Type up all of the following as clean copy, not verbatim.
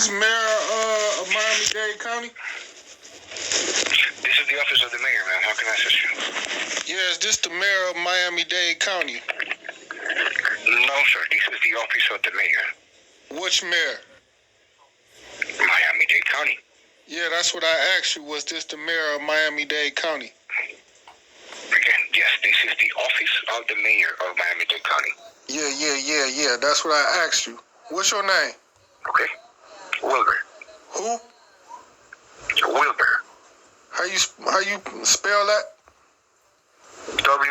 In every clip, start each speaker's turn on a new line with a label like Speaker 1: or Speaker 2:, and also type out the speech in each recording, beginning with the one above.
Speaker 1: This is Mayor of Miami-Dade County?
Speaker 2: This is the office of the mayor, man. How can I assist you?
Speaker 1: Yeah, is this the mayor of Miami-Dade County?
Speaker 2: No, sir. This is the office of the mayor.
Speaker 1: Which mayor?
Speaker 2: Miami-Dade County.
Speaker 1: Yeah, that's what I asked you. Was this the mayor of Miami-Dade County?
Speaker 2: Again, yes, this is the office of the mayor of Miami-Dade County.
Speaker 1: Yeah. That's what I asked you. What's your name?
Speaker 2: Okay. Wilber.
Speaker 1: Who?
Speaker 2: Wilber.
Speaker 1: How you spell that?
Speaker 2: Wilber.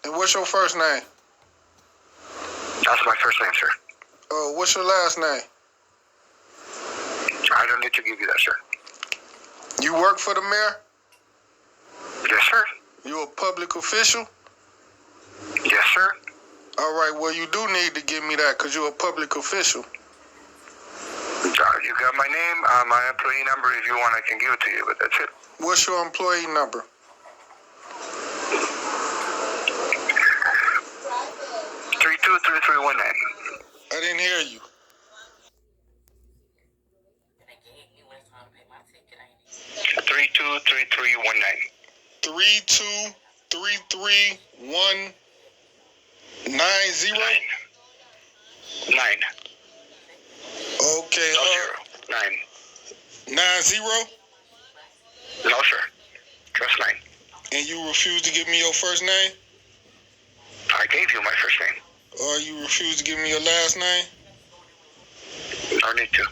Speaker 1: And what's your first name?
Speaker 2: That's my first name, sir.
Speaker 1: What's your last name?
Speaker 2: I don't need to give you that, sir.
Speaker 1: You work for the mayor?
Speaker 2: Yes, sir.
Speaker 1: You a public official?
Speaker 2: Yes, sir.
Speaker 1: All right, well, you do need to give me that because you're a public official.
Speaker 2: You got my name, my employee number. If you want, I can give it to you, but that's it.
Speaker 1: What's your employee number?
Speaker 2: 323319.
Speaker 1: I didn't hear you.
Speaker 2: 323319.
Speaker 1: 3233190.
Speaker 2: 9.
Speaker 1: Okay.
Speaker 2: No, 0. 9.
Speaker 1: 90.
Speaker 2: No, sir. Just 9.
Speaker 1: And you refuse to give me your first name?
Speaker 2: I gave you my first name.
Speaker 1: Or you refuse to give me your last name?
Speaker 2: No need to.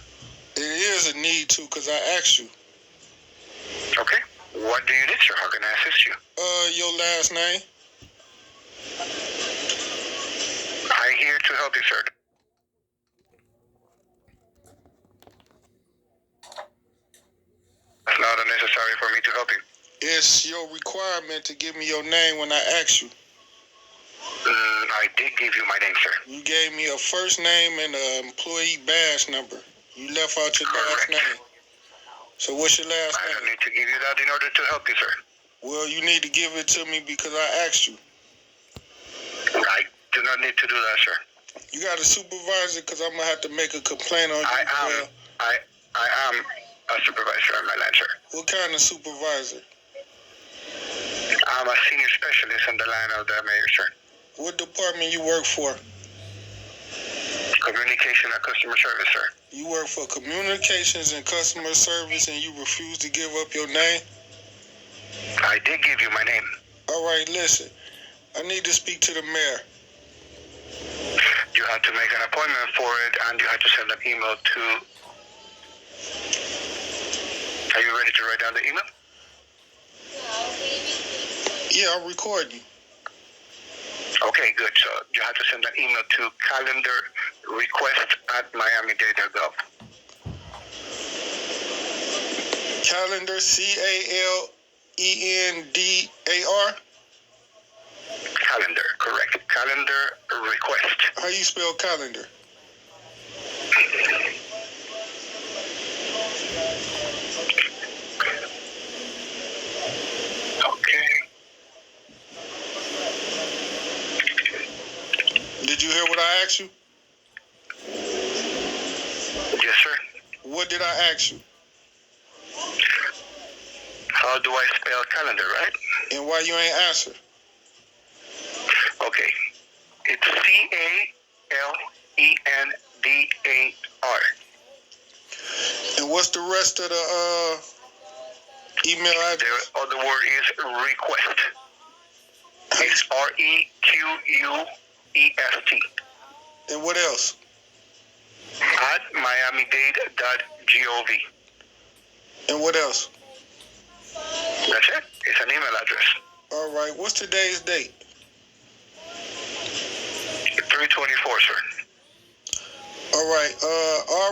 Speaker 1: It is a need to because I asked you.
Speaker 2: Okay. What do you need, sir? How can I assist you?
Speaker 1: Your last name?
Speaker 2: I'm here to help you, sir. It's not unnecessary for me to help you.
Speaker 1: It's your requirement to give me your name when I ask you.
Speaker 2: I did give you my name, sir.
Speaker 1: You gave me a first name and an employee badge number. You left out your last name. So what's your last name?
Speaker 2: I don't need to give you that in order to help you, sir.
Speaker 1: Well, you need to give it to me because I asked you.
Speaker 2: I do not need to do that, sir.
Speaker 1: You got a supervisor because I'm going to have to make a complaint on you.
Speaker 2: I am a supervisor on my line, sir.
Speaker 1: What kind of supervisor?
Speaker 2: I'm a senior specialist on the line of the mayor, sir.
Speaker 1: What department you work for?
Speaker 2: Communication and customer service, sir.
Speaker 1: You work for communications and customer service and you refuse to give up your name?
Speaker 2: I did give you my name.
Speaker 1: All right, listen. I need to speak to the mayor.
Speaker 2: You have to make an appointment for it and you have to send an email to... Are you ready to write down the email?
Speaker 1: Yeah, I'll record you.
Speaker 2: Okay, good. So you have to send an email to calendarrequest@miamidade.gov.
Speaker 1: Calendar, CALENDAR?
Speaker 2: Calendar, correct. Calendar request.
Speaker 1: How you spell calendar? Did you hear what I asked you?
Speaker 2: Yes, sir.
Speaker 1: What did I ask you?
Speaker 2: How do I spell calendar, right?
Speaker 1: And why you ain't answer?
Speaker 2: Okay. It's CALENDAR.
Speaker 1: And what's the rest of the email address?
Speaker 2: The other word is request. It's REQUEST.
Speaker 1: And what else?
Speaker 2: At miamidade.gov.
Speaker 1: And what else?
Speaker 2: That's it. It's an email address.
Speaker 1: All right. What's today's date?
Speaker 2: 3/24, sir.
Speaker 1: All right. I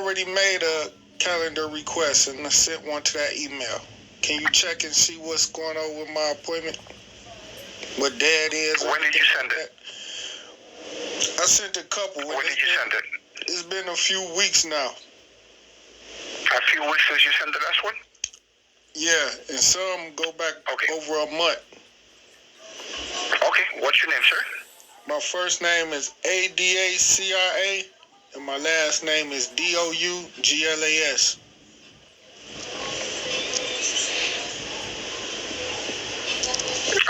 Speaker 1: already made a calendar request and I sent one to that email. Can you check and see what's going on with my appointment? What day it is?
Speaker 2: When did you send it?
Speaker 1: I sent a couple.
Speaker 2: When did you send it?
Speaker 1: It's been a few weeks now.
Speaker 2: A few weeks since you sent the last one?
Speaker 1: Yeah, and some go back over a month.
Speaker 2: Okay, what's your name, sir?
Speaker 1: My first name is ADACIA And my last name is Douglas.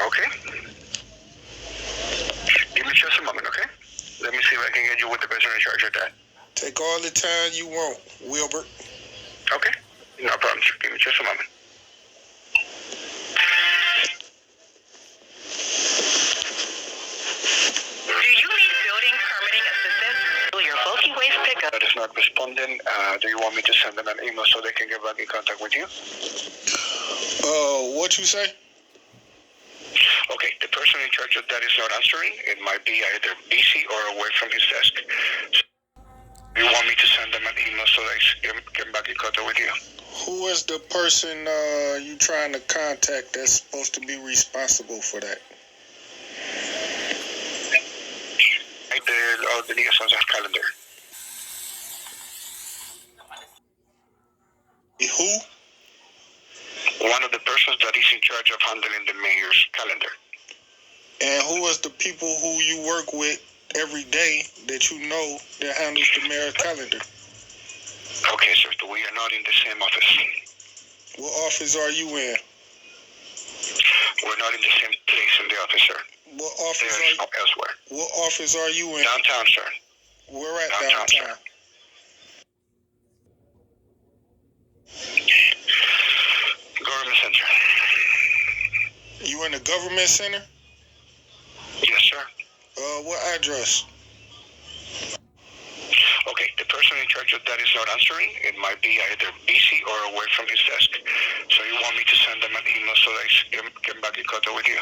Speaker 2: Okay. Give me just a moment, okay? Let me see if I can get you with the person in charge of that.
Speaker 1: Take all the time you want, Wilbert.
Speaker 2: Okay. No problem, sir. Give me just a moment.
Speaker 3: Do you need building permitting assistance? Your bulky waste pickup.
Speaker 2: That is not responding. Do you want me to send them an email so they can get back in contact with you?
Speaker 1: What you say?
Speaker 2: Okay, the person in charge of that is not answering. It might be either busy or away from his desk. So you want me to send them an email so they can get back in contact with you?
Speaker 1: Who is the person you trying to contact that's supposed to be responsible for that?
Speaker 2: The liaison's calendar.
Speaker 1: Who?
Speaker 2: One of the persons that is in charge of handling the mayor's calendar.
Speaker 1: And who is the people who you work with every day that you know that handles the mayor's calendar?
Speaker 2: Okay, sir. We are not in the same office.
Speaker 1: What office are you in?
Speaker 2: We're not in the same place in the office, sir.
Speaker 1: What office
Speaker 2: There's elsewhere.
Speaker 1: What office are you in?
Speaker 2: Downtown, sir.
Speaker 1: Where at
Speaker 2: Downtown,
Speaker 1: downtown?
Speaker 2: Government Center.
Speaker 1: You in the government center?
Speaker 2: Yes, sir.
Speaker 1: What address?
Speaker 2: Okay, the person in charge of that is not answering. It might be either busy or away from his desk. So you want me to send them an email so they can get back in contact with you?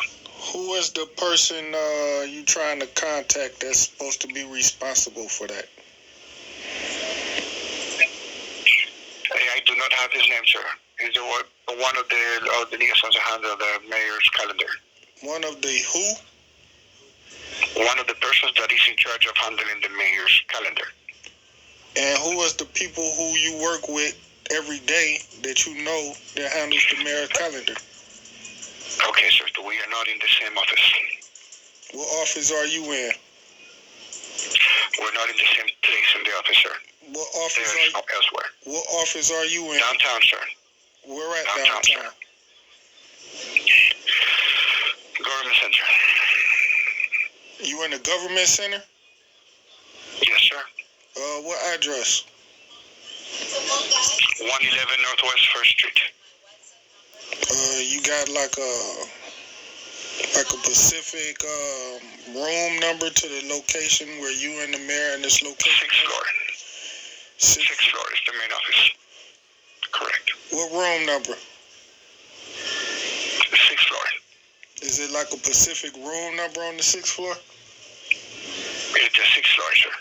Speaker 1: Who is the person you trying to contact that's supposed to be responsible for that?
Speaker 2: I do not have his name, sir. He's one of the liaisons that handle the mayor's calendar.
Speaker 1: One of the who?
Speaker 2: One of the persons that is in charge of handling the mayor's calendar.
Speaker 1: And who is the people who you work with every day that you know that handles the mayor's calendar?
Speaker 2: Okay, sir. We are not in the same office.
Speaker 1: What office are you in?
Speaker 2: We're not in the same place in the office, sir.
Speaker 1: What office
Speaker 2: There's
Speaker 1: are
Speaker 2: elsewhere.
Speaker 1: What office are you in?
Speaker 2: Downtown, sir.
Speaker 1: Where at
Speaker 2: Downtown,
Speaker 1: downtown?
Speaker 2: sir. Government Center.
Speaker 1: You in the government center?
Speaker 2: Yes, sir.
Speaker 1: What address?
Speaker 2: 111 Northwest 1st Street.
Speaker 1: You got like a specific room number to the location where you and the mayor in this location?
Speaker 2: 6th floor. Sixth floor is the main office. Correct.
Speaker 1: What room number?
Speaker 2: 6th floor.
Speaker 1: Is it like a specific room number on the 6th floor?
Speaker 2: It's the 6th floor, sir.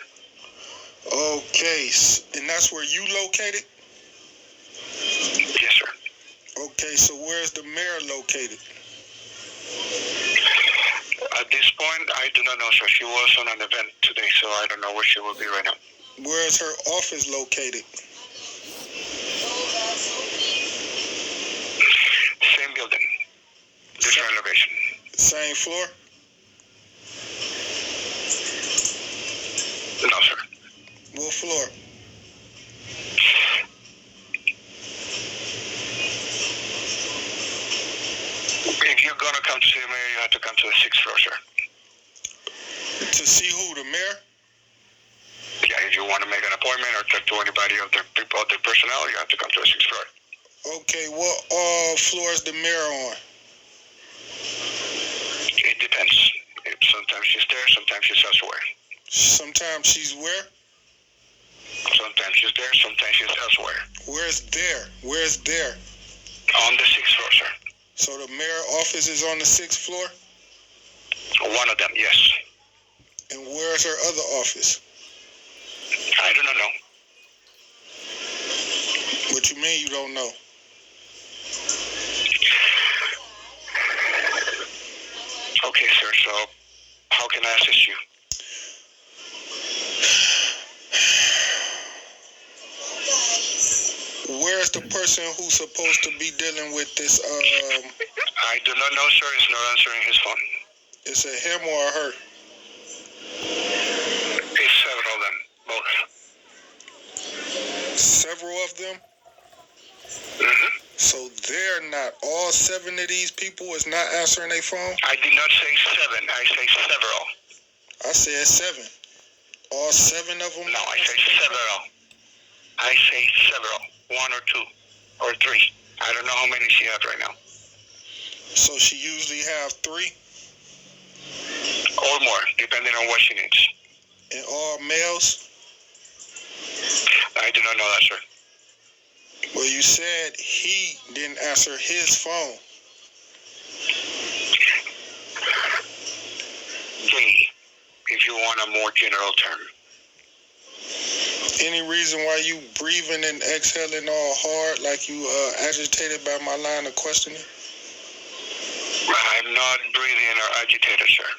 Speaker 1: Okay, and that's where you located?
Speaker 2: Yes, sir.
Speaker 1: Okay, so where's the mayor located?
Speaker 2: At this point, I do not know, sir. She was on an event today, so I don't know where she will be right now.
Speaker 1: Where's her office located?
Speaker 2: Same building. Different elevation.
Speaker 1: Same floor?
Speaker 2: No, sir.
Speaker 1: What floor?
Speaker 2: If you're going to come to see the mayor, you have to come to the 6th floor, sir.
Speaker 1: To see who, the mayor?
Speaker 2: Yeah, if you want to make an appointment or talk to anybody of the people, of the personnel, you have to come to the 6th floor.
Speaker 1: Okay, what floor is the mayor on?
Speaker 2: It depends. Sometimes she's there, sometimes she's elsewhere.
Speaker 1: Sometimes she's where?
Speaker 2: Sometimes she's there, sometimes she's elsewhere.
Speaker 1: Where's there? Where's there?
Speaker 2: On the 6th floor, sir.
Speaker 1: So the mayor office is on the 6th floor?
Speaker 2: One of them, yes.
Speaker 1: And where's her other office?
Speaker 2: I do not know.
Speaker 1: What you mean you don't know?
Speaker 2: Okay, sir, so how can I assist you?
Speaker 1: Where's the person who's supposed to be dealing with this?
Speaker 2: I do not know, sir. He's not answering his phone.
Speaker 1: Is it him or her?
Speaker 2: It's several of them, both.
Speaker 1: not all 7 of these people is not answering their phone?
Speaker 2: I did not say 7. I say several.
Speaker 1: I said 7. All 7 of them?
Speaker 2: No, I say several. I say several. 1 or 2 or 3. I don't know how many she has right now.
Speaker 1: So she usually have 3?
Speaker 2: Or more, depending on what she needs.
Speaker 1: And all males?
Speaker 2: I do not know that, sir.
Speaker 1: Well, you said he didn't answer his phone.
Speaker 2: They, if you want a more general term.
Speaker 1: Any reason why you breathing and exhaling all hard like you agitated by my line of questioning?
Speaker 2: I'm not breathing or agitated, sir.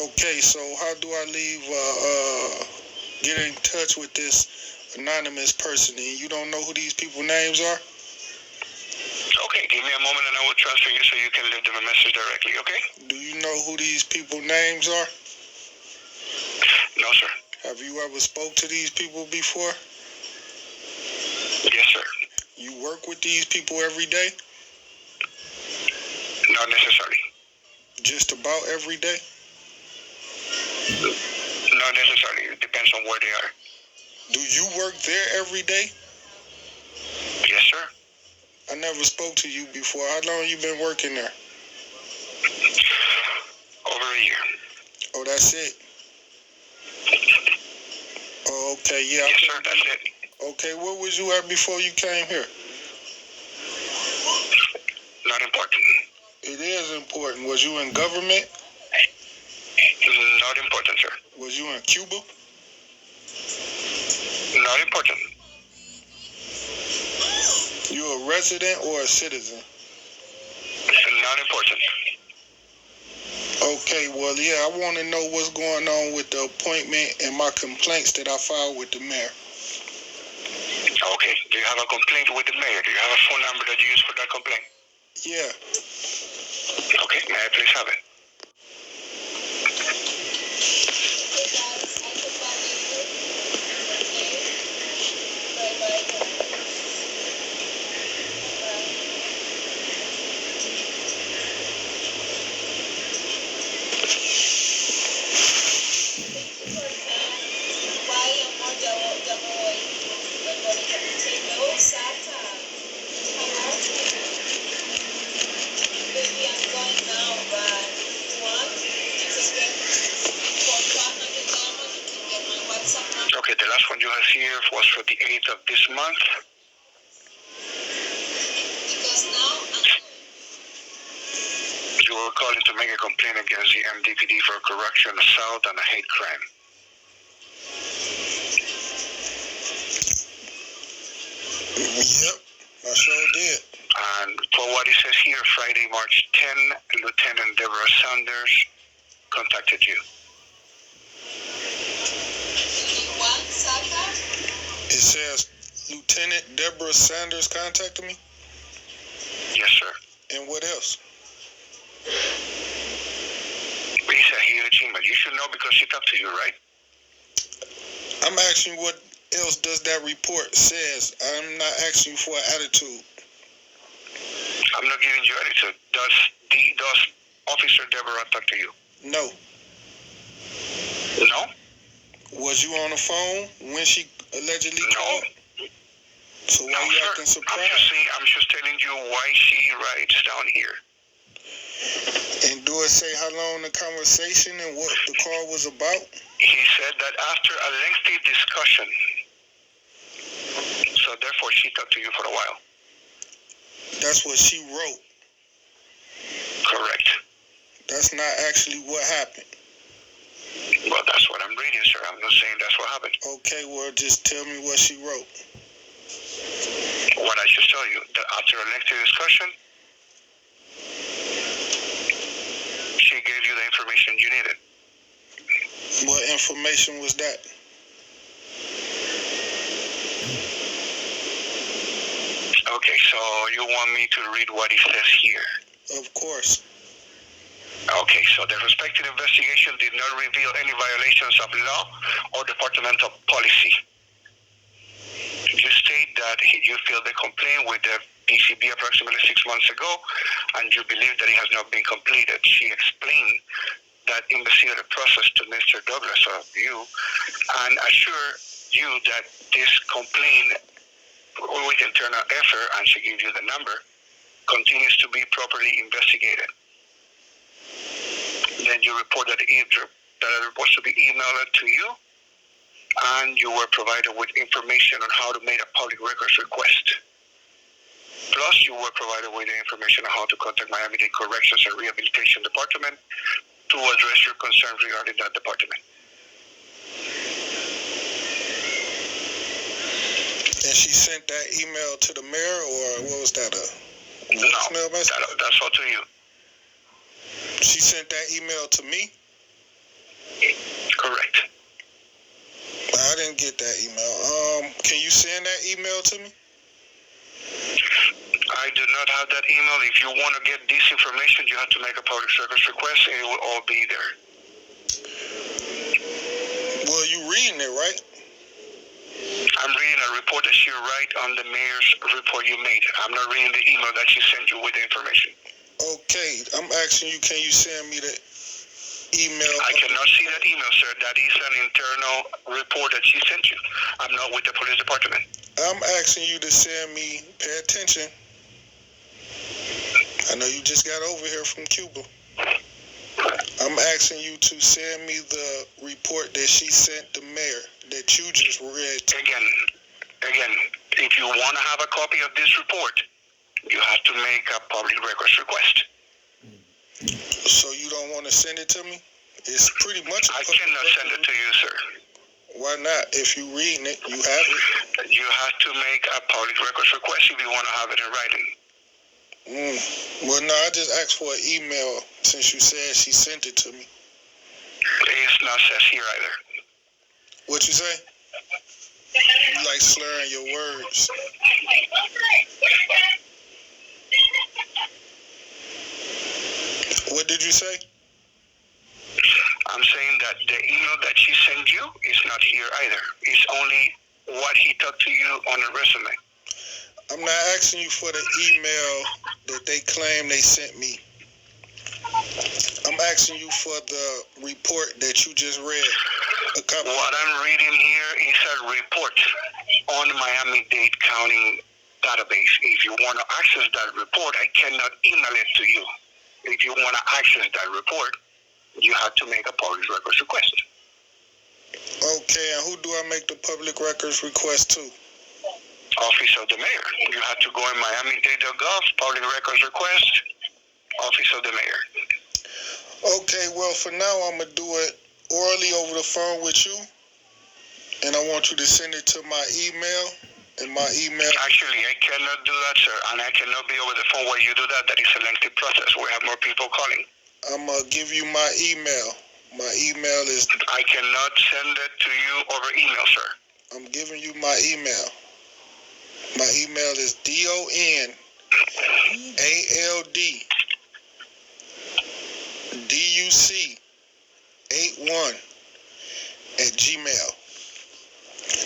Speaker 1: Okay, so how do I get in touch with this anonymous person? And you don't know who these people's names are?
Speaker 2: Okay, give me a moment and I will transfer you so you can leave them a message directly, okay?
Speaker 1: Do you know who these people's names are?
Speaker 2: No, sir.
Speaker 1: Have you ever spoke to these people before?
Speaker 2: Yes, sir.
Speaker 1: You work with these people every day?
Speaker 2: Not necessarily.
Speaker 1: Just about every day?
Speaker 2: Not necessarily. It depends on where they are.
Speaker 1: Do you work there every day?
Speaker 2: Yes, sir.
Speaker 1: I never spoke to you before. How long you been working there?
Speaker 2: Over a year.
Speaker 1: Oh, that's it? Oh, okay, yeah.
Speaker 2: Yes, sir, that's it.
Speaker 1: Okay, where was you at before you came here?
Speaker 2: Not important.
Speaker 1: It is important. Was you in government?
Speaker 2: Not important, sir.
Speaker 1: Was you in Cuba?
Speaker 2: Not important.
Speaker 1: You a resident or a citizen?
Speaker 2: Not important.
Speaker 1: Okay, well, yeah, I want to know what's going on with the appointment and my complaints that I filed with the mayor.
Speaker 2: Okay, do you have a complaint with the mayor? Do you have a phone number that you use for that complaint?
Speaker 1: Yeah.
Speaker 2: Okay, may I please have it? Okay, the last one you have here was for the 8th of this month. You were calling to make a complaint against the MDPD for corruption, assault, and a hate crime.
Speaker 1: Yep, I sure did.
Speaker 2: And for what it says here, Friday, March 10, Lieutenant Deborah Sanders contacted you.
Speaker 1: It says Lieutenant Deborah Sanders contacted me?
Speaker 2: Yes, sir.
Speaker 1: And what else?
Speaker 2: He's a huge email. You should know because she talked to you, right?
Speaker 1: I'm asking you what else does that report says. I'm not asking you for an attitude.
Speaker 2: I'm not giving you attitude. Does Officer Deborah talk to you?
Speaker 1: No.
Speaker 2: No?
Speaker 1: Was you on the phone when she allegedly called? So why
Speaker 2: No,
Speaker 1: you
Speaker 2: sir.
Speaker 1: acting surprised?
Speaker 2: I'm just telling you why she writes down here.
Speaker 1: And do it say how long the conversation and what the call was about?
Speaker 2: He said that after a lengthy discussion, so therefore she talked to you for a while.
Speaker 1: That's what she wrote.
Speaker 2: Correct.
Speaker 1: That's not actually what happened.
Speaker 2: Well, that's what I'm reading, sir. I'm not saying that's what happened.
Speaker 1: Okay, well, just tell me what she wrote.
Speaker 2: What I should tell you, that after a lengthy discussion, she gave you the information you needed.
Speaker 1: What information was that?
Speaker 2: Okay, so you want me to read what it says here?
Speaker 1: Of course.
Speaker 2: Okay, so the respective investigation did not reveal any violations of law or departmental policy. that you filed the complaint with the PCB approximately 6 months ago, and you believe that it has not been completed. She explained that investigative process to Mr. Douglas of you and assure you that this complaint with internal effort, and she gives you the number, continues to be properly investigated. Then you report that it reports to be emailed to you, and you were provided with information on how to make a public records request. Plus, you were provided with the information on how to contact Miami-Dade Corrections and Rehabilitation Department to address your concerns regarding that department.
Speaker 1: And she sent that email to the mayor, or what was that,
Speaker 2: No, that's all to you.
Speaker 1: She sent that email to me?
Speaker 2: Correct.
Speaker 1: I didn't get that email. Can you send that email to me?
Speaker 2: I do not have that email. If you want to get this information, you have to make a public service request, and it will all be there.
Speaker 1: Well, you reading it, right?
Speaker 2: I'm reading a report that she wrote on the mayor's report you made. I'm not reading the email that she sent you with the information.
Speaker 1: Okay, I'm asking you, can you send me the email?
Speaker 2: I cannot see that email, sir. That is an internal report that she sent you. I'm not with the police department.
Speaker 1: I'm asking you to send me, pay attention. I know you just got over here from Cuba. I'm asking you to send me the report that she sent the mayor that you just read.
Speaker 2: Again, if you want to have a copy of this report, you have to make a public records request.
Speaker 1: So you don't want to send it to me? It's pretty much
Speaker 2: I cannot send it to you, sir.
Speaker 1: Why not? If you reading it, you have it.
Speaker 2: You have to make a public records request if you want to have it in writing.
Speaker 1: Well, no, I just asked for an email since you said she sent it to me.
Speaker 2: It's not says here either.
Speaker 1: What you say? You like slurring your words. What did you say?
Speaker 2: I'm saying that the email that she sent you is not here either. It's only what he talked to you on a resume.
Speaker 1: I'm not asking you for the email that they claim they sent me. I'm asking you for the report that you just read.
Speaker 2: What I'm reading here is a report on Miami-Dade County database. If you want to access that report, I cannot email it to you. If you want to access that report, you have to make a public records request.
Speaker 1: Okay, and who do I make the public records request to?
Speaker 2: Office of the Mayor. You have to go in Miami-Dade.gov, public records request, Office of the Mayor.
Speaker 1: Okay, well, for now, I'm going to do it orally over the phone with you, and I want you to send it to my email, and my email...
Speaker 2: Actually, I cannot do that, sir, and I cannot be over the phone while you do that. That is a lengthy process. We have more people calling.
Speaker 1: I'm going to give you my email. My email is...
Speaker 2: I cannot send it to you over email, sir.
Speaker 1: I'm giving you my email. My email is DONALDDUC81@gmail.com.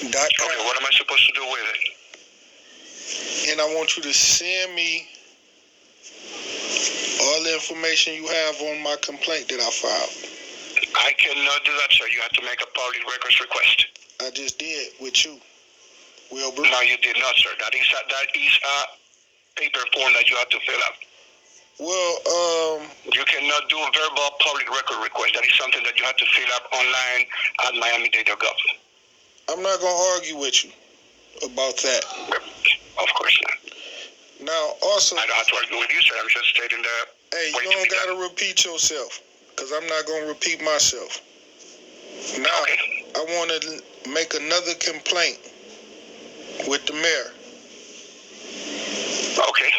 Speaker 2: Okay, what am I supposed to do with it?
Speaker 1: And I want you to send me all the information you have on my complaint that I filed.
Speaker 2: I cannot do that, sir. You have to make a public records request.
Speaker 1: I just did with you, Wilbur.
Speaker 2: No, you did not, sir. That is a paper form that you have to fill out.
Speaker 1: Well,
Speaker 2: you cannot do a verbal public record request. That is something that you have to fill up online at Miami-Dade.gov.
Speaker 1: I'm not going to argue with you about that.
Speaker 2: Of course not.
Speaker 1: Now, also...
Speaker 2: I don't have to argue with you, sir. I'm just stating the...
Speaker 1: Hey, you don't got to repeat yourself, because I'm not going to repeat myself. Now, okay. I want to make another complaint with the mayor.
Speaker 2: Okay.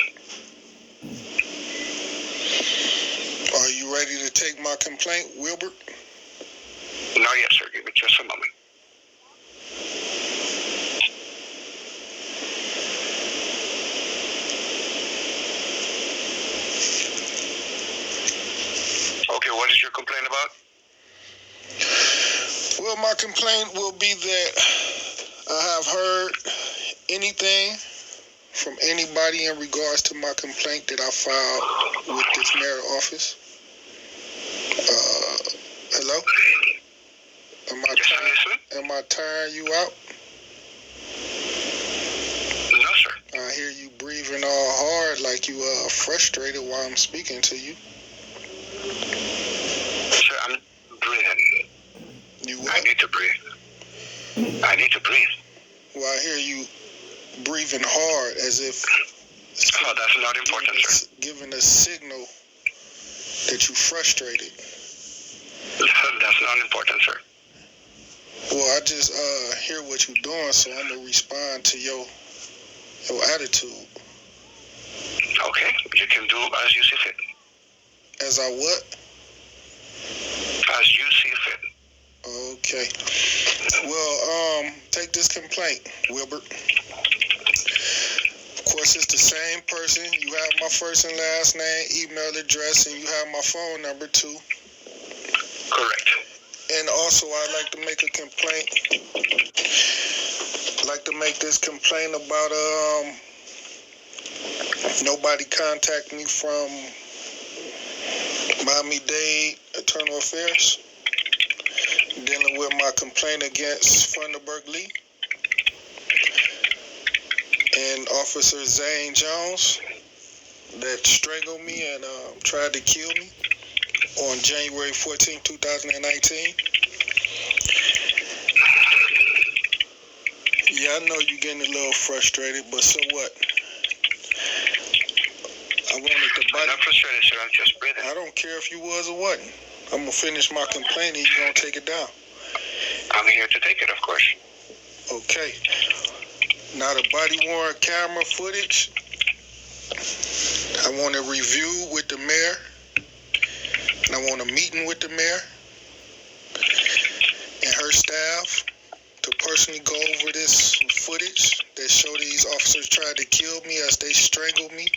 Speaker 1: Are you ready to take my complaint, Wilbert?
Speaker 2: No, yes, sir. Give me just a moment. Okay, what is your complaint about?
Speaker 1: Well, my complaint will be that I have heard anything from anybody in regards to my complaint that I filed with this mayor office? Hello? Am I tiring you out?
Speaker 2: No, sir.
Speaker 1: I hear you breathing all hard like you frustrated while I'm speaking to you.
Speaker 2: Sir, I'm breathing.
Speaker 1: You what?
Speaker 2: I need to breathe.
Speaker 1: Well, I hear you breathing hard as if...
Speaker 2: Oh, that's not important, sir.
Speaker 1: Giving a signal that you frustrated.
Speaker 2: That's not important, sir.
Speaker 1: Well, I just hear what you're doing, so I'm going to respond to your attitude.
Speaker 2: Okay, you can do as you see fit.
Speaker 1: As I what?
Speaker 2: As you see fit.
Speaker 1: Okay. Well, take this complaint, Wilbert. Of course, it's the same person. You have my first and last name, email address, and you have my phone number too.
Speaker 2: Correct.
Speaker 1: And also, I'd like to make a complaint. I'd like to make this complaint about nobody contact me from Miami-Dade Internal Affairs dealing with my complaint against Funderburg Lee and Officer Zane Jones that strangled me and tried to kill me on January 14, 2019. Yeah, I know you're getting a little frustrated, but so what? I wanted the body.
Speaker 2: I'm not frustrated, sir. I'm just breathing.
Speaker 1: I don't care if you was or wasn't. I'm going to finish my complaint and you're going to take it down.
Speaker 2: I'm here to take it, of course.
Speaker 1: Okay. Now the body worn camera footage, I want a review with the mayor. And I want a meeting with the mayor and her staff to personally go over this footage that show these officers tried to kill me as they strangled me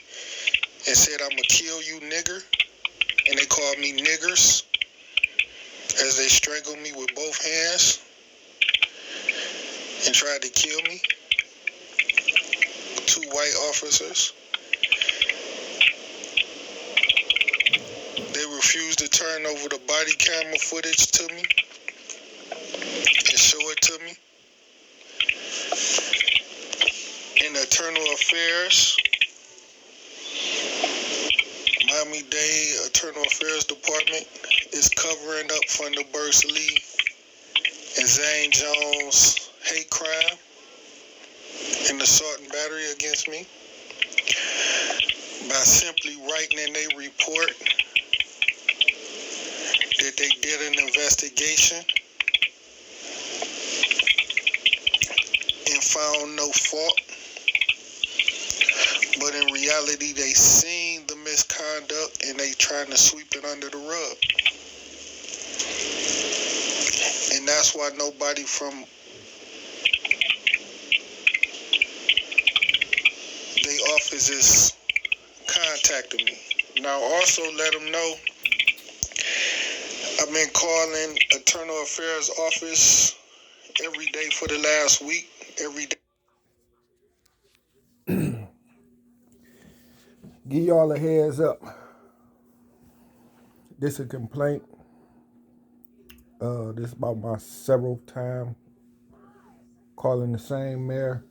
Speaker 1: and said, "I'm gonna kill you, nigger." And they called me niggers as they strangled me with both hands and tried to kill me. 2 white officers. They refused to turn over the body camera footage to me and show it to me. In Internal Affairs, Miami-Dade Internal Affairs Department is covering up Funderburg Lee and Zane Jones' hate crime and assault and battery against me by simply writing in their report that they did an investigation and found no fault, but in reality they seen the misconduct and they trying to sweep it under the rug. And that's why nobody from the office is contacting me. Now also let them know I've been calling Internal Affairs office every day for the last week, every day. Give y'all a heads up. This a complaint. This about my several time calling the same mayor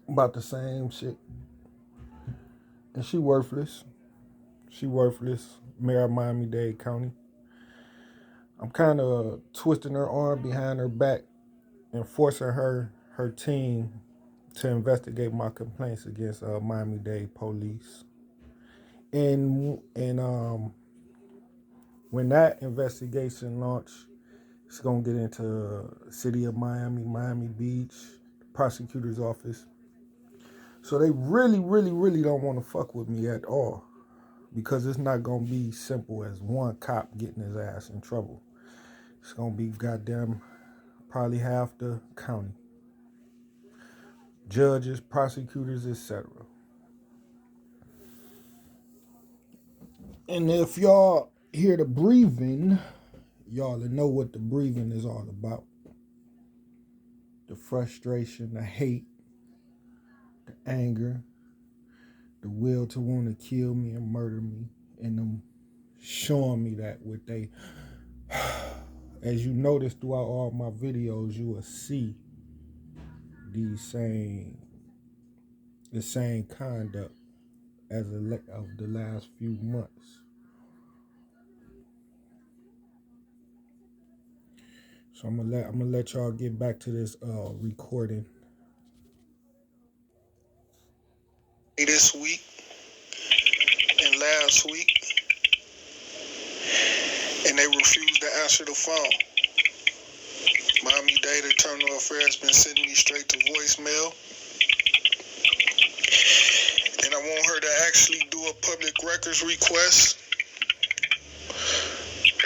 Speaker 1: about the same shit. And she worthless. She worthless. Mayor of Miami-Dade County. I'm kind of twisting her arm behind her back and forcing her team to investigate my complaints against Miami-Dade police. And when that investigation launches, it's gonna get into City of Miami, Miami Beach, prosecutor's office. So they really, really, really don't want to fuck with me at all, because it's not gonna be simple as one cop getting his ass in trouble. It's gonna be goddamn probably half the county. Judges, prosecutors, etc. And if y'all hear the breathing, y'all know what the breathing is all about.
Speaker 4: the frustration, the hate, the anger, the will to want to kill me and murder me, and them showing me that with they, as you notice throughout all my videos, you will see the same conduct as of the last few months. So I'm gonna let y'all get back to this recording.
Speaker 1: This week and last week, and they refused to answer the phone. Miami-Dade Internal Affairs been sending me straight to voicemail, and I want her to actually do a public records request.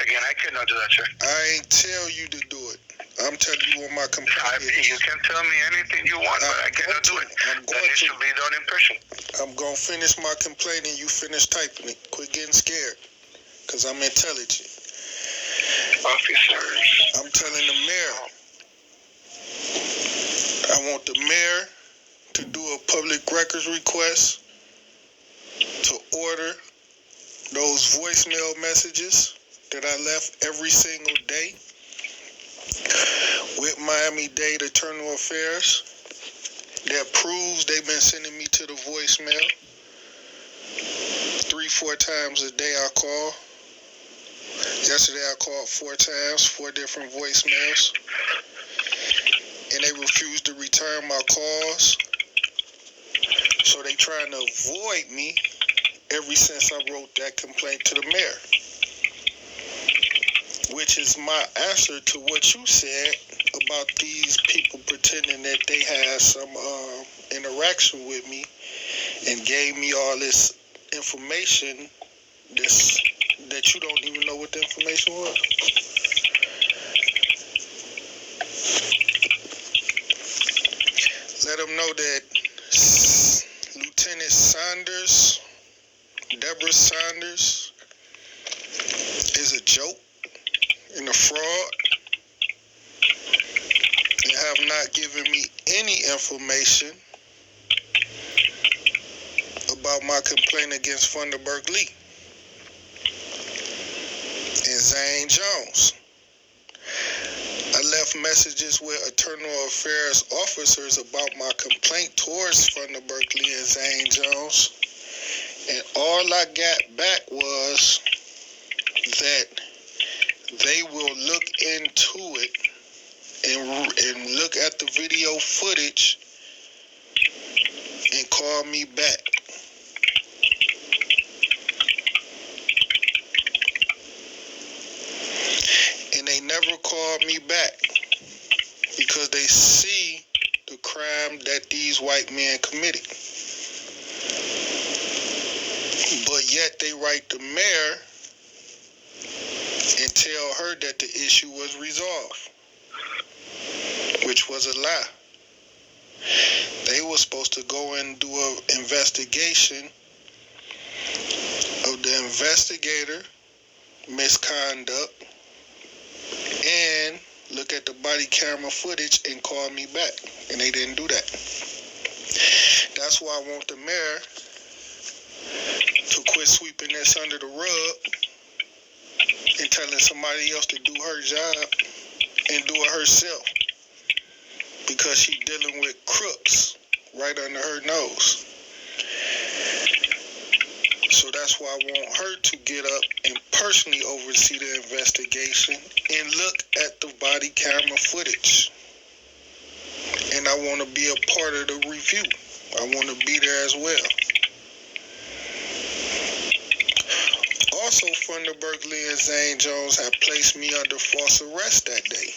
Speaker 2: Again, I cannot do that, sir.
Speaker 1: I ain't tell you to do it. I'm telling you what my complaint is.
Speaker 2: You can tell me anything you want, but I cannot do it. That needs to be done in person.
Speaker 1: I'm going to finish my complaint and you finish typing it. Quit getting scared, because I'm intelligent.
Speaker 2: Officers.
Speaker 1: I'm telling the mayor. I want the mayor to do a public records request to order those voicemail messages that I left every single day with Miami-Dade Internal Affairs that proves they've been sending me to the voicemail 3-4 times a day. I call. Yesterday I called 4 times, 4 different voicemails, and they refused to return my calls. So they trying to avoid me ever since I wrote that complaint to the mayor, which is my answer to what you said about these people pretending that they had some interaction with me and gave me all this information that you don't even know what the information was. Let them know that Lieutenant Saunders, Deborah Saunders, is a joke and a fraud, and have not given me any information about my complaint against Funderburg Lee and Zane Jones. I left messages with Internal Affairs officers about my complaint towards Funderburg Lee and Zane Jones, and all I got back was that they will look into it and look at the video footage and call me back. And they never called me back because they see the crime that these white men committed. But yet they write the mayor and tell her that the issue was resolved, which was a lie. They were supposed to go and do an investigation of the investigator misconduct and look at the body camera footage and call me back, and they didn't do that. That's why I want the mayor to quit sweeping this under the rug and telling somebody else to do her job and do it herself, because she's dealing with crooks right under her nose. So that's why I want her to get up and personally oversee the investigation and look at the body camera footage. And I want to be a part of the review. I want to be there as well. Also, Funderburg Lee and Zane Jones have placed me under false arrest that day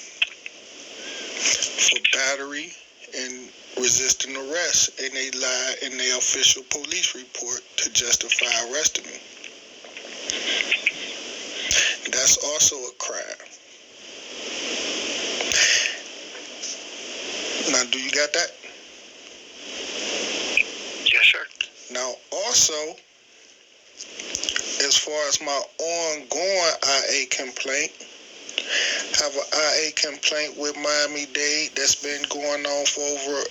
Speaker 1: for battery and resisting arrest, and they lied in their official police report to justify arresting me. That's also a crime. Now, do you got that?
Speaker 2: Yes, sir.
Speaker 1: Now, also, as far as my ongoing IA complaint, have an IA complaint with Miami-Dade that's been going on for over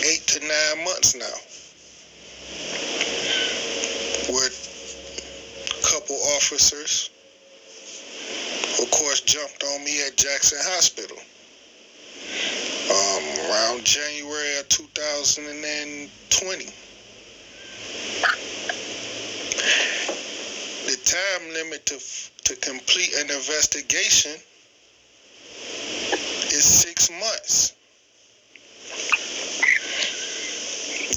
Speaker 1: 8 to 9 months now, where a couple officers, of course, jumped on me at Jackson Hospital around January of 2020. The time limit to complete an investigation is 6 months.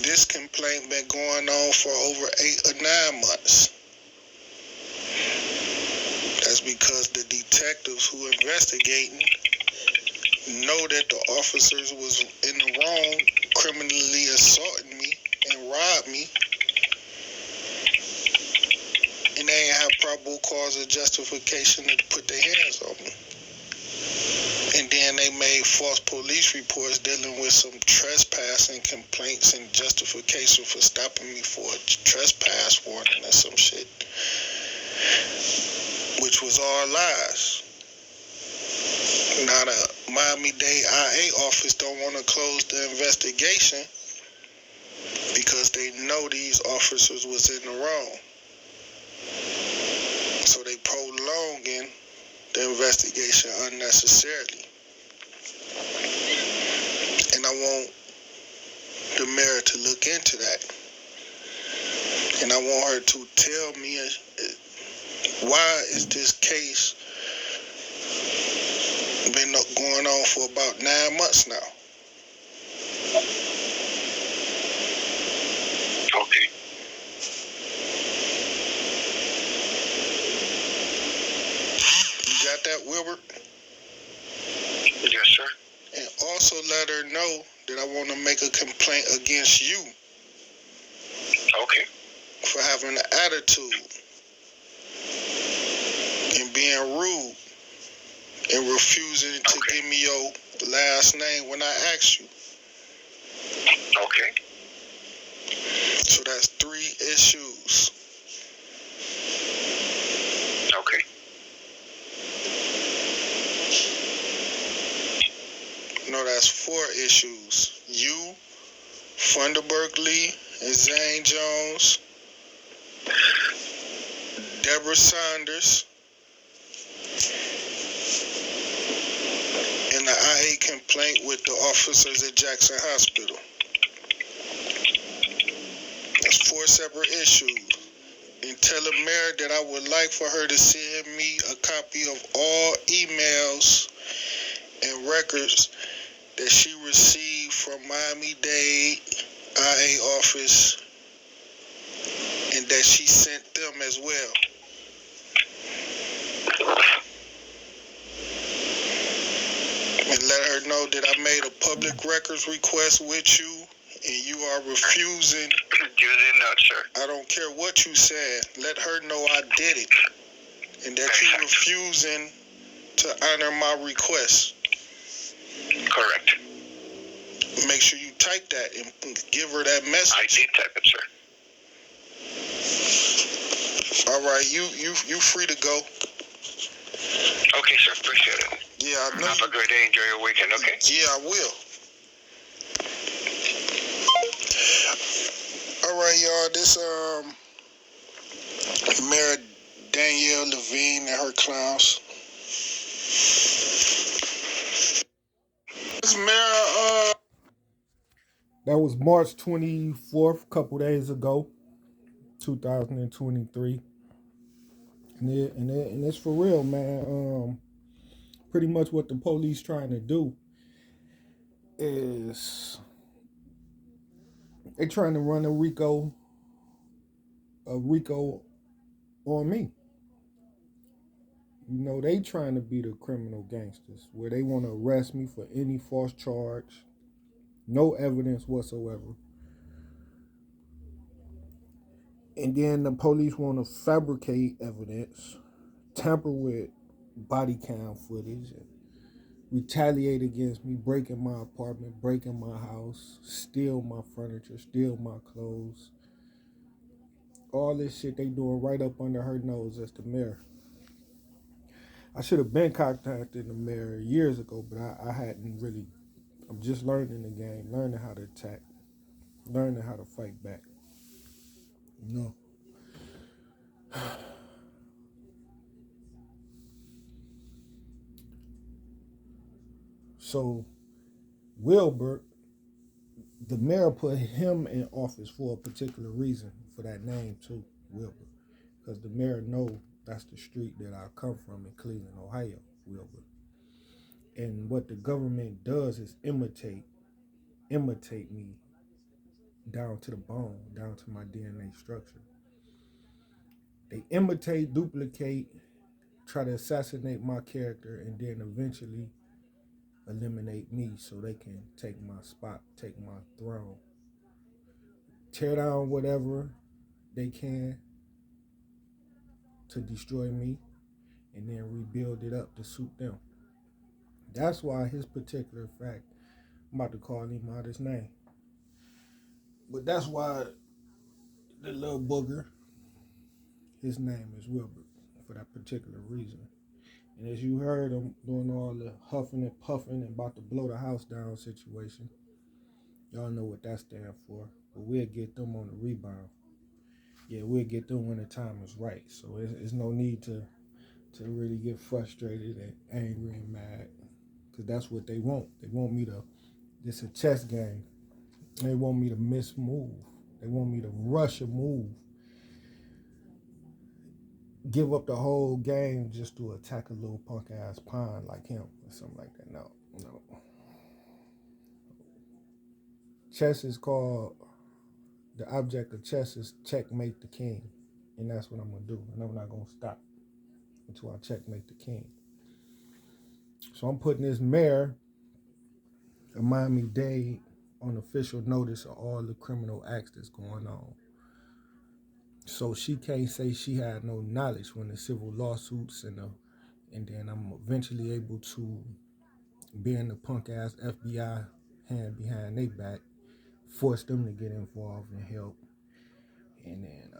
Speaker 1: This complaint been going on for over 8 or 9 months. That's because the detectives who investigating know that the officers was in the wrong, criminally assaulting me and robbed me, and they ain't have probable cause or justification to put their hands on me. And then they made false police reports dealing with some trespassing complaints and justification for stopping me for a trespass warning or some shit, which was all lies. Now the Miami-Dade IA office don't want to close the investigation because they know these officers was in the wrong. So they prolonging the investigation unnecessarily. And I want the mayor to look into that. And I want her to tell me why is this case been going on for about 9 months now.
Speaker 2: Okay.
Speaker 1: You got that, Wilbert?
Speaker 2: Yes, sir.
Speaker 1: And also let her know that I want to make a complaint against you
Speaker 2: Okay.
Speaker 1: for having an attitude and being rude and refusing to give me your last name when I asked you.
Speaker 2: Okay.
Speaker 1: So that's 3 issues.
Speaker 2: Okay.
Speaker 1: No, that's 4 issues. You, Funderburg Lee, and Zane Jones, Deborah Saunders, and the IA complaint with the officers at Jackson Hospital. That's 4 separate issues. And tell the mayor that I would like for her to send me a copy of all emails and records that she received from Miami-Dade IA office and that she sent them as well. And let her know that I made a public records request with you and you are refusing.
Speaker 2: You did not, sir.
Speaker 1: I don't care what you said. Let her know I did it and that you refusing to honor my request.
Speaker 2: Correct.
Speaker 1: Make sure you type that and give her that
Speaker 2: I
Speaker 1: message.
Speaker 2: did type it, sir.
Speaker 1: All right, you free to go.
Speaker 2: Okay, sir. Appreciate it.
Speaker 1: Yeah, I know.
Speaker 2: Have a great day. Enjoy your weekend, okay?
Speaker 1: Yeah, I will. All right, y'all. This Mayor Danielle Levine and her clowns. This Mayor
Speaker 4: That was March 24th, a couple days ago, 2023. And it's for real, man. Pretty much what the police trying to do is they trying to run a RICO on me. You know, they trying to be the criminal gangsters where they want to arrest me for any false charge, no evidence whatsoever. And then the police want to fabricate evidence, tamper with body cam footage, and retaliate against me, breaking my apartment, breaking my house, steal my furniture, steal my clothes. all this shit they doing right up under her nose as the mayor. I should have been contacted the mayor years ago, but I hadn't really. I'm just learning the game, learning how to attack, learning how to fight back. You know. So Wilbur, the mayor put him in office for a particular reason, for that name too, Wilbur, because the mayor know that's the street that I come from in Cleveland, Ohio, Wilbur. And what the government does is imitate me down to the bone, down to my DNA structure. They imitate, duplicate, try to assassinate my character, and then eventually eliminate me so they can take my spot, take my throne, tear down whatever they can to destroy me, and then rebuild it up to suit them. That's why his particular fact, I'm about to call him out his name, but that's why the little booger, his name is Wilbur, for that particular reason. And as you heard, I'm doing all the huffing and puffing and about to blow the house down situation. Y'all know what that stands for. But we'll get them on the rebound. Yeah, we'll get them when the time is right. So it's no need to really get frustrated and angry and mad. Because that's what they want. They want me to, it's a chess game. They want me to miss move. They want me to rush a move. Give up the whole game just to attack a little punk ass pawn like him or something like that. No. Chess is called, the object of chess is checkmate the king. And that's what I'm going to do. And I'm not going to stop until I checkmate the king. So I'm putting this mayor of Miami-Dade on official notice of all the criminal acts that's going on. So she can't say she had no knowledge when the civil lawsuits and then I'm eventually able to, being the punk ass FBI hand behind their back, force them to get involved and help. And then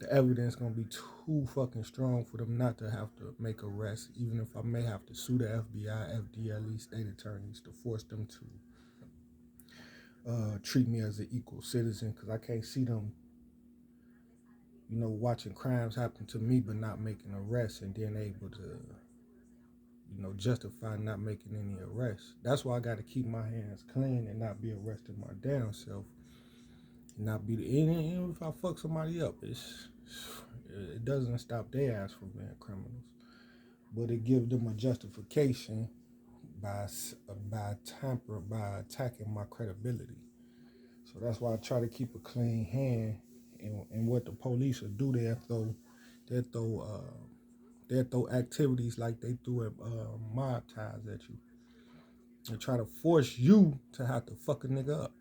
Speaker 4: the evidence gonna be too fucking strong for them not to have to make arrests, even if I may have to sue the FBI, FDLE, state attorneys to force them to treat me as an equal citizen, because I can't see them, watching crimes happen to me but not making arrests and then able to, justify not making any arrests. That's why I got to keep my hands clean and not be arrested my damn self. Not be even if I fuck somebody up, it doesn't stop their ass from being criminals, but it gives them a justification by attacking my credibility. So that's why I try to keep a clean hand. And what the police will do, they'll throw activities like they threw at mob ties at you. They try to force you to have to fuck a nigga up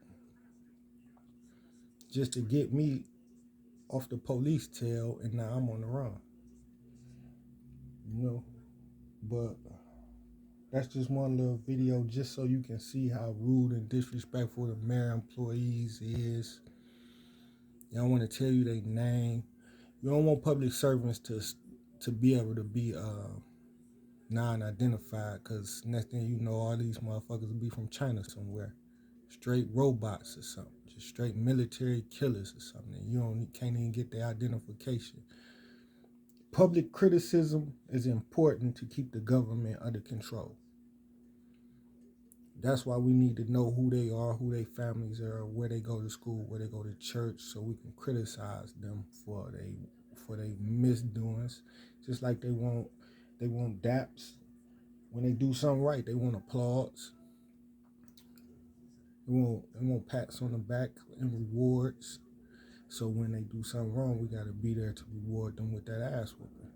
Speaker 4: just to get me off the police tail, and now I'm on the run. But that's just one little video just so you can see how rude and disrespectful the mayor employees is. They don't want to tell you their name. You don't want public servants to be able to be non-identified, because next thing you know, all these motherfuckers will be from China somewhere. Straight robots or something. Just straight military killers or something. You can't even get their identification. Public criticism is important to keep the government under control. That's why we need to know who they are, who their families are, where they go to school, where they go to church, so we can criticize them for their misdoings. Just like they want daps. When they do something right, they want applause. They want pats on the back and rewards. So when they do something wrong, we gotta be there to reward them with that ass whooping.